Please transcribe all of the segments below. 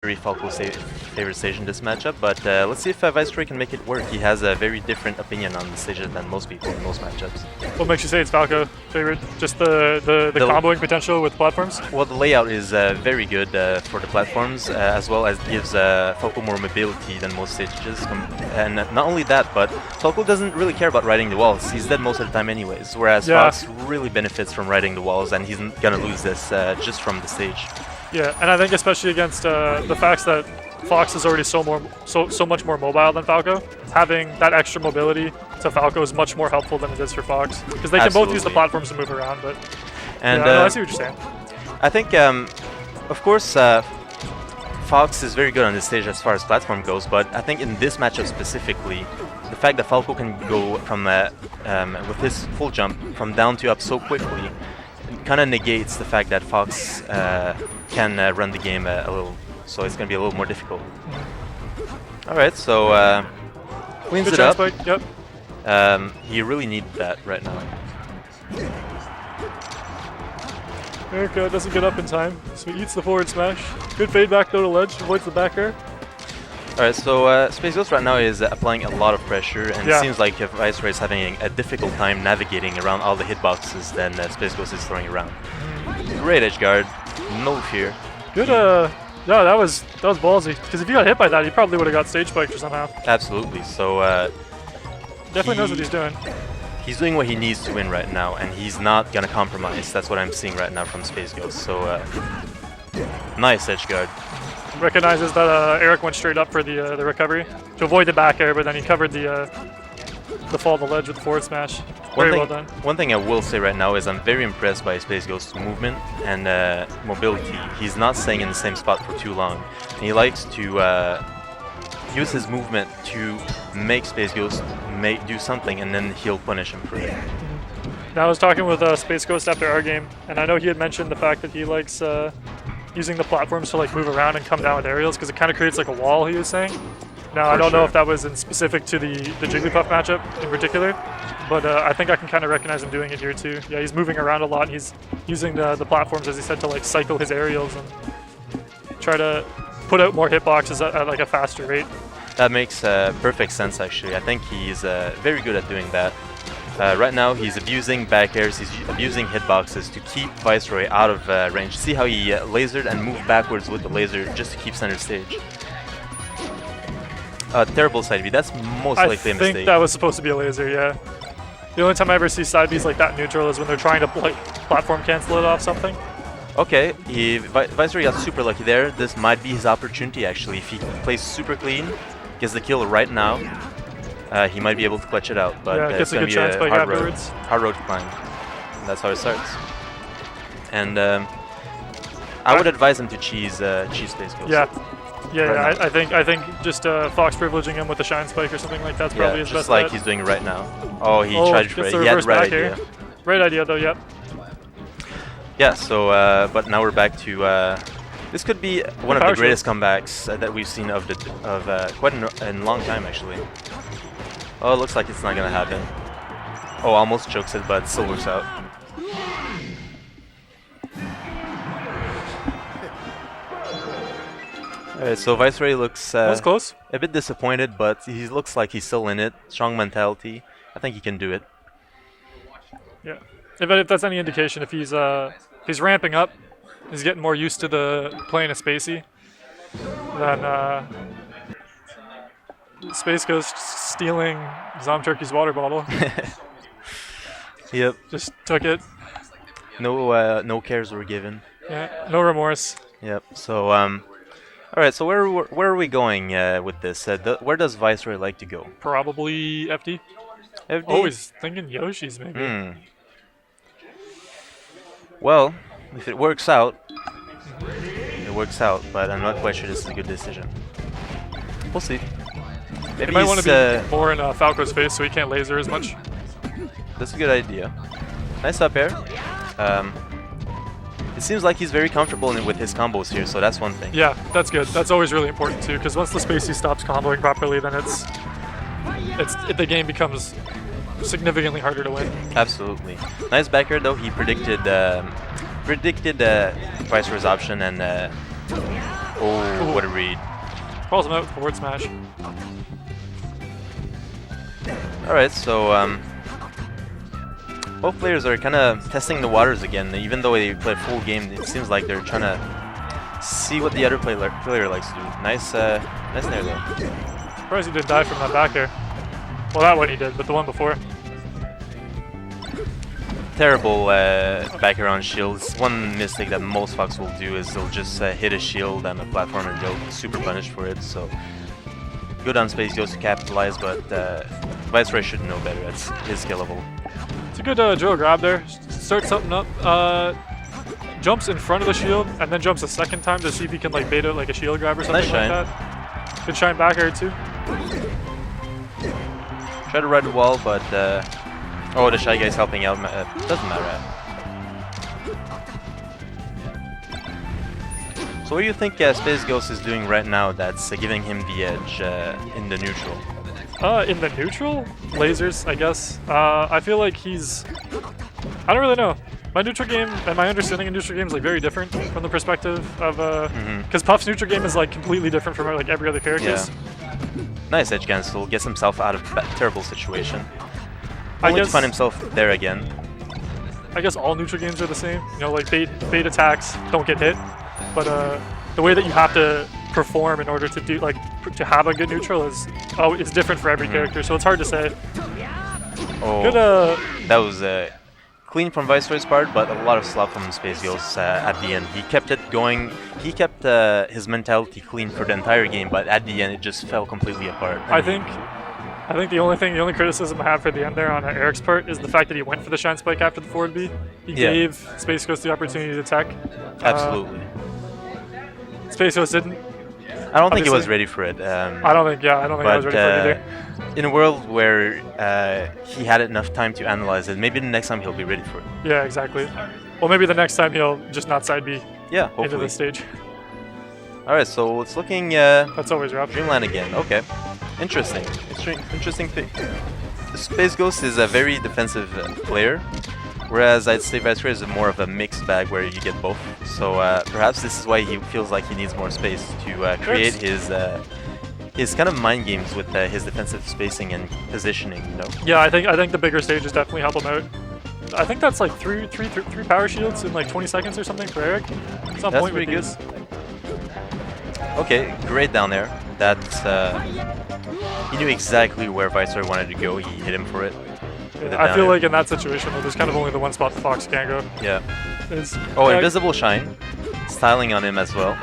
Falco's favorite stage in this matchup, but let's see if Viceroy can make it work. He has a very different opinion on the stages than most people in most matchups. What makes you say it's Falco favorite? Just the comboing potential with platforms? Well, the layout is very good for the platforms, as well as gives Falco more mobility than most stages. And not only that, but Falco doesn't really care about riding the walls. He's dead most of the time anyways, whereas Fox really benefits from riding the walls, and he's gonna lose this just from the stage. Yeah, and I think especially against the facts that Fox is already so much more mobile than Falco, having that extra mobility to Falco is much more helpful than it is for Fox, because they can both use the platforms to move around. But and I see what you're saying. I think, of course, Fox is very good on this stage as far as platform goes, but I think in this matchup specifically, the fact that Falco can go from with his full jump from down to up so quickly kind of negates the fact that Fox can run the game a little, so it's going to be a little more difficult. Alright, so cleans it up. Spike. Yep. He really needed that right now. Erica doesn't get up in time, so he eats the forward smash. Good fade back though to ledge, avoids the back air. Alright, so SpaceGhost right now is applying a lot of pressure, and it seems like Viceroy is having a difficult time navigating around all the hitboxes that SpaceGhost is throwing around. Great edge guard, no fear. Good, yeah, that was ballsy. Because if you got hit by that, he probably would have got stage spiked or somehow. Absolutely. So definitely knows what he's doing. He's doing what he needs to win right now, and he's not gonna compromise. That's what I'm seeing right now from SpaceGhost. So nice edge guard. Recognizes that Eric went straight up for the recovery to avoid the back air, but then he covered the fall of the ledge with the forward smash. Very well done. One thing I will say right now is I'm very impressed by SpaceGhost's movement and mobility. He's not staying in the same spot for too long. And he likes to use his movement to make SpaceGhost do something, and then he'll punish him for it. Now I was talking with SpaceGhost after our game, and I know he had mentioned the fact that he likes using the platforms to like move around and come down with aerials because it kind of creates like a wall, he was saying. Now I don't know if that was in specific to the Jigglypuff matchup in particular, but I think I can kind of recognize him doing it here too. Yeah, he's moving around a lot, and he's using the platforms, as he said, to like cycle his aerials and try to put out more hitboxes at like a faster rate. That makes perfect sense actually. I think he's very good at doing that. Right now he's abusing back airs, he's abusing hitboxes to keep Viceroy out of range. See how he lasered and moved backwards with the laser just to keep center stage. Terrible side B, that's most likely a mistake. I think that was supposed to be a laser, yeah. The only time I ever see side Bs like that neutral is when they're trying to like platform cancel it off something. Okay, Viceroy got super lucky there. This might be his opportunity actually. If he plays super clean, gets the kill right now, he might be able to clutch it out, but it's going to be a hard road to climb. And that's how it starts. And I would advise him to cheese SpaceGhost. Yeah, I think just Fox privileging him with the shine spike or something like that's probably his best just like bet. he's doing right now. Oh, he tried for it. He had the right idea. Right idea though, yep. Yeah, so but now we're back to this could be one of the greatest comebacks that we've seen of quite a long time actually. Oh, it looks like it's not gonna happen. Oh, almost chokes it, but still works out. Alright, so Viceroy looks close. A bit disappointed, but he looks like he's still in it. Strong mentality. I think he can do it. Yeah, if that's any indication, if he's ramping up, he's getting more used to playing a spacey, then SpaceGhost stealing Zomturkey's water bottle. Yep. Just took it. No cares were given. Yeah, no remorse. Yep. So alright, so where are we going with this? Where does Viceroy like to go? Probably FD. FD? Always thinking Yoshi's maybe. Well, if it works out, it works out, but I'm not quite sure this is a good decision. We'll see. Maybe he might want to be more in Falco's face so he can't laser as much. That's a good idea. Nice up air. It seems like he's very comfortable with his combos here, so that's one thing. Yeah, that's good. That's always really important too, because once the spacey stops comboing properly, then the game becomes significantly harder to win. Absolutely. Nice back air though. He predicted Viceroy's option and Oh, what a read. Calls him out with forward smash. Alright, so both players are kind of testing the waters again. Even though they play a full game, it seems like they're trying to see what the other player likes to do. Nice nair though. Surprised he didn't die from that back air. Well, that one he did, but the one before. Terrible back air on shields. One mistake that most Fox will do is they'll just hit a shield and a platform and they'll be super punished for it. So good on SpaceGhost to capitalize, but Viceroy should know better. That's his skill level. It's a good drill grab there. Starts something up. Jumps in front of the shield and then jumps a second time to see if he can like bait out like a shield grab or something Nice like shine. that. Good shine back air too. Try to ride the wall, but oh, the Shy Guy's helping out. Doesn't matter. So what do you think SpaceGhost is doing right now that's giving him the edge in the neutral? In the neutral? Lasers, I guess. I feel like he's... I don't really know. My neutral game and my understanding of neutral game is like very different from the perspective of... Because Puff's neutral game is like completely different from like every other character's. Yeah. Nice edge cancel. Gets himself out of a terrible situation. I Only guess to find himself there again. I guess all neutral games are the same. You know, like bait attacks don't get hit, but the way that you have to perform in order to do like to have a good neutral is it's different for every character, so it's hard to say. Oh, Good. that was clean from Viceroy's part, but a lot of slop from SpaceGhost at the end. He kept it going. He kept his mentality clean for the entire game, but at the end it just fell completely apart. I think the only criticism I have for the end there on Eric's part is the fact that he went for the shine spike after the forward B. He gave SpaceGhost the opportunity to tech. Absolutely. SpaceGhost didn't. I don't think he was ready for it. I don't think I was ready for it either. In a world where he had enough time to analyze it, maybe the next time he'll be ready for it. Yeah, exactly. Well, maybe the next time he'll just not side B Yeah, into hopefully. the stage. Alright, so it's looking That's always rough. Streamland again. Okay. Interesting. Interesting thing. SpaceGhost is a very defensive player, whereas I'd say Viceroy is more of a mixed bag where you get both. So perhaps this is why he feels like he needs more space to create his kind of mind games with his defensive spacing and positioning, you know? Yeah, I think the bigger stages definitely help him out. I think that's like three power shields in like 20 seconds or something for Eric. It's on That's point with pretty good. these. Okay, great down there. That's he knew exactly where Viceroy wanted to go. He hit him for it. I feel like in that situation, though, there's kind of only the one spot the Fox can go. Yeah. Is Invisible Shine. Styling on him as well.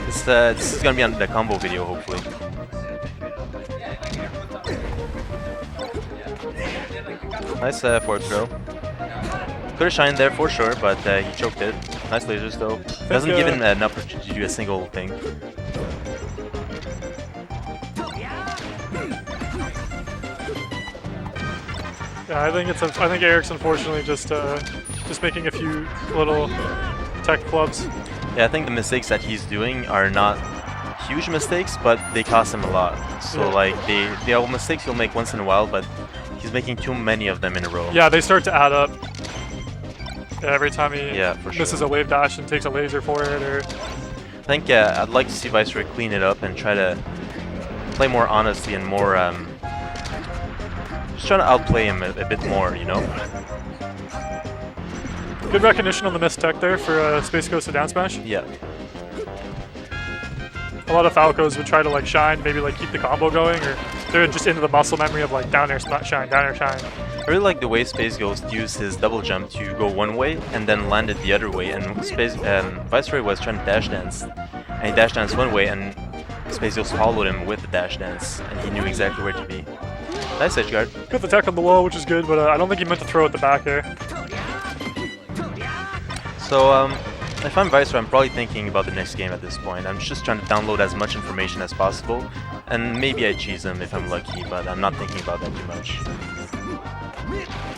This is going to be on the combo video, hopefully. Nice forward throw. Could have shined there for sure, but he choked it. Nice lasers though. Doesn't give him enough to do a single thing. Yeah, I think Eric's unfortunately just making a few little tech clubs. Yeah, I think the mistakes that he's doing are not huge mistakes, but they cost him a lot. So like they are mistakes he'll make once in a while, but he's making too many of them in a row. Yeah, they start to add up. Every time he misses a wave dash and takes a laser for it, or I think I'd like to see Viceroy clean it up and try to play more honestly and more just trying to outplay him a bit more, you know. Good recognition on the missed tech there for SpaceGhost to down smash. Yeah. A lot of Falcos would try to like shine, maybe like keep the combo going, or they're just into the muscle memory of like down air shine, down air shine. I really like the way SpaceGhost used his double jump to go one way and then landed the other way, and Viceroy was trying to dash dance, and he dash danced one way, and SpaceGhost followed him with the dash dance, and he knew exactly where to be. Nice edge guard. Got the tech on the wall, which is good, but I don't think he meant to throw it the back air. So if I'm Viceroy, I'm probably thinking about the next game at this point. I'm just trying to download as much information as possible, and maybe I cheese him if I'm lucky, but I'm not thinking about that too much.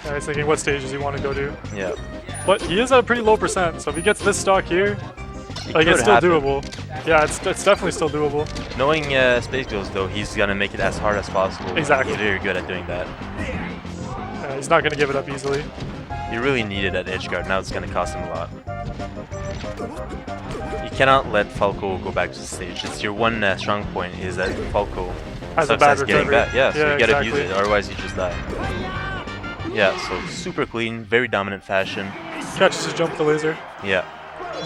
Yeah, he's thinking what stage does he want to go to. Yeah. But he is at a pretty low percent, so if he gets this stock here, like it's still doable. Yeah, it's definitely still doable. Knowing SpaceGhost though, he's gonna make it as hard as possible. Exactly. He's very good at doing that. He's not gonna give it up easily. You really need it at edge guard. Now it's gonna cost him a lot. You cannot let Falco go back to the stage. It's your one strong point is that Falco Has a sucks bad at getting recovery. back. Yeah, so Yeah, you gotta exactly. use it, otherwise you just die. Yeah, so super clean, very dominant fashion. Catches his jump with the laser. Yeah.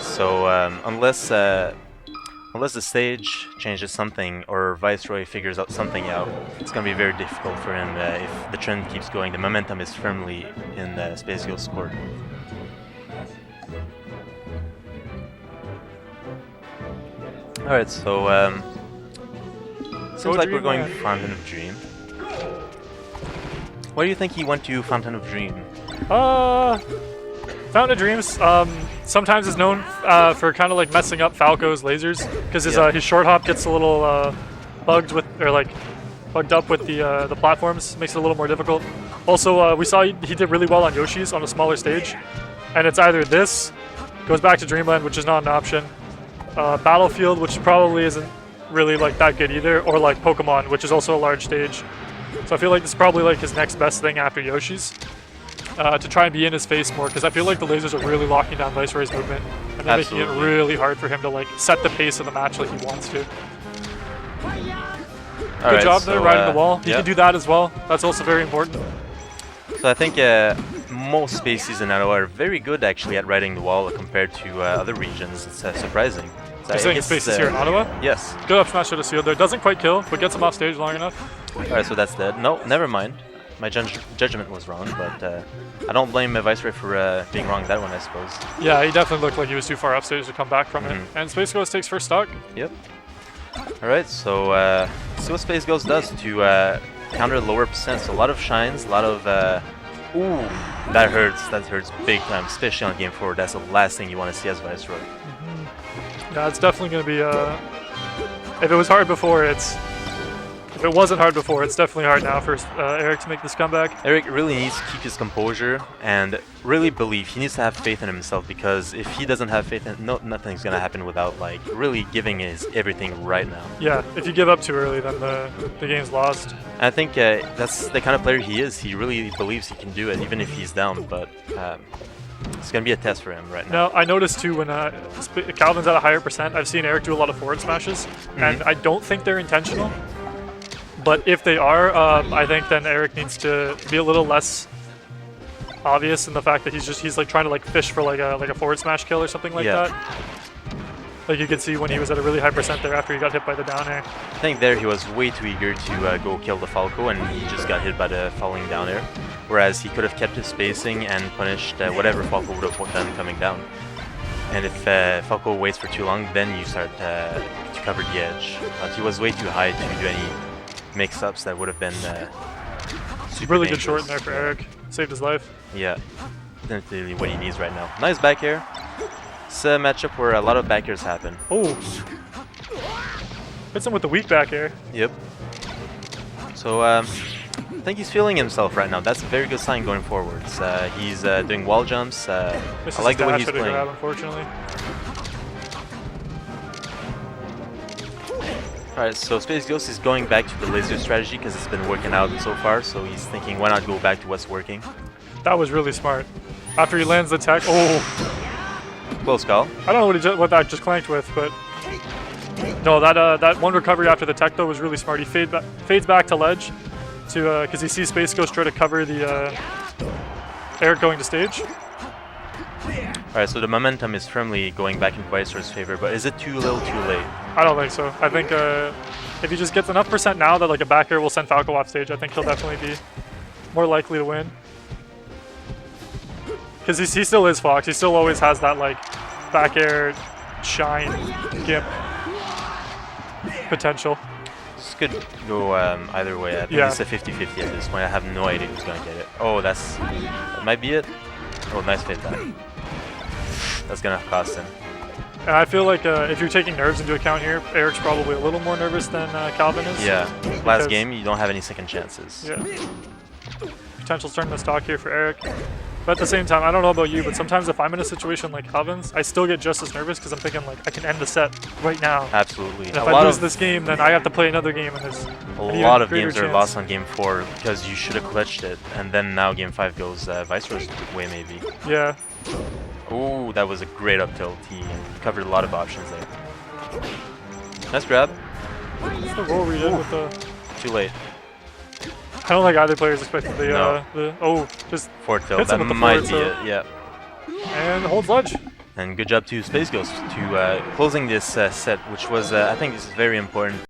So unless the stage changes something or Viceroy figures out something out, it's gonna be very difficult for him if the trend keeps going. The momentum is firmly in SpaceGhost court. Alright, so seems like we're going Dreamland. Fountain of Dream. Why do you think he went to Fountain of Dream? Fountain of Dreams sometimes is known for kind of like messing up Falco's lasers because his short hop gets a little bugged with bugged up with the platforms, makes it a little more difficult. Also, we saw he did really well on Yoshi's on a smaller stage, and it's either this goes back to Dreamland, which is not an option, Battlefield, which probably isn't really like that good either, or like Pokemon, which is also a large stage. So I feel like this is probably like his next best thing after Yoshi's. To try and be in his face more, because I feel like the lasers are really locking down Viceroy's movement, and they're making it really hard for him to like set the pace of the match like he wants to. Good job there, riding the wall. He can do that as well. That's also very important. So I think most spaces in Ottawa are very good actually at riding the wall compared to other regions. It's surprising. So You're saying spaces here in Ottawa? Yes. Good up smash to the shield there. Doesn't quite kill, but gets him off stage long enough. Alright, so that's dead. No, never mind. My judgment was wrong, but I don't blame Viceroy for being wrong that one, I suppose. Yeah, he definitely looked like he was too far upstage to come back from it. And SpaceGhost takes first stock. Yep. Alright, so see what SpaceGhost does to counter lower percents. So a lot of shines, a lot of... ooh, that hurts big time, especially on game 4. That's the last thing you want to see as Viceroy. Yeah, it's definitely going to be... if it was hard before, it's... If it wasn't hard before, it's definitely hard now for Eric to make this comeback. Eric really needs to keep his composure and really believe. He needs to have faith in himself, because if he doesn't have faith, nothing's gonna happen without like really giving his everything right now. Yeah, if you give up too early, then the game's lost. And I think that's the kind of player he is. He really believes he can do it, even if he's down. But it's gonna be a test for him right now. Now, I noticed too when Calvin's at a higher percent, I've seen Eric do a lot of forward smashes, and I don't think they're intentional. But if they are, I think then Eric needs to be a little less obvious in the fact that he's like trying to like fish for like a forward smash kill or something like that. Like you could see when he was at a really high percent there after he got hit by the down air. I think there he was way too eager to go kill the Falco, and he just got hit by the falling down air. Whereas he could have kept his spacing and punished whatever Falco would have done coming down. And if Falco waits for too long, then you start to cover the edge. But he was way too high to do any mix-ups that would have been super Really dangerous. good short in there for Eric. Saved his life. Yeah, definitely what he needs right now. Nice back air. It's a matchup where a lot of back airs happen. Oh! Hits him with the weak back air. Yep. So I think he's feeling himself right now. That's a very good sign going forwards. He's doing wall jumps. I like the way he's playing. Grab, unfortunately. Alright, so SpaceGhost is going back to the laser strategy because it's been working out so far, so he's thinking, why not go back to what's working? That was really smart. After he lands the tech, oh! Close call. I don't know what that just clanked with, but no, that one recovery after the tech though was really smart. He fades back to ledge to because he sees SpaceGhost try to cover the Eric going to stage. Alright, so the momentum is firmly going back in Viceroy's favor, but is it too little too late? I don't think so. I think if he just gets enough percent now that like a back air will send Falco off stage, I think he'll definitely be more likely to win. Because he still is Fox. He still always has that like back air shine gimp potential. This could go either way. I think it's a 50-50 at this point. I have no idea who's going to get it. Oh, that might be it. Oh, nice fade back. That's going to cost him. And I feel like if you're taking nerves into account here, Eric's probably a little more nervous than Calvin is. Yeah, last game you don't have any second chances. Yeah. Potential turn the stock here for Eric. But at the same time, I don't know about you, but sometimes if I'm in a situation like Calvin's, I still get just as nervous because I'm thinking like I can end the set right now. Absolutely. And if I lose this game, then I have to play another game, and there's a lot of games are lost on game 4 because you should have clutched it, and then now game 5 goes Viceroy's way maybe. Yeah. Ooh, that was a great up tilt. He covered a lot of options there. Nice grab. What's the roll we did with the... Too late. I don't think either player's expected the just Forward tilt. hits him That with the might forward be it, tilt. yeah. And holds ledge. And good job to SpaceGhost to closing this set, which was, I think, is very important.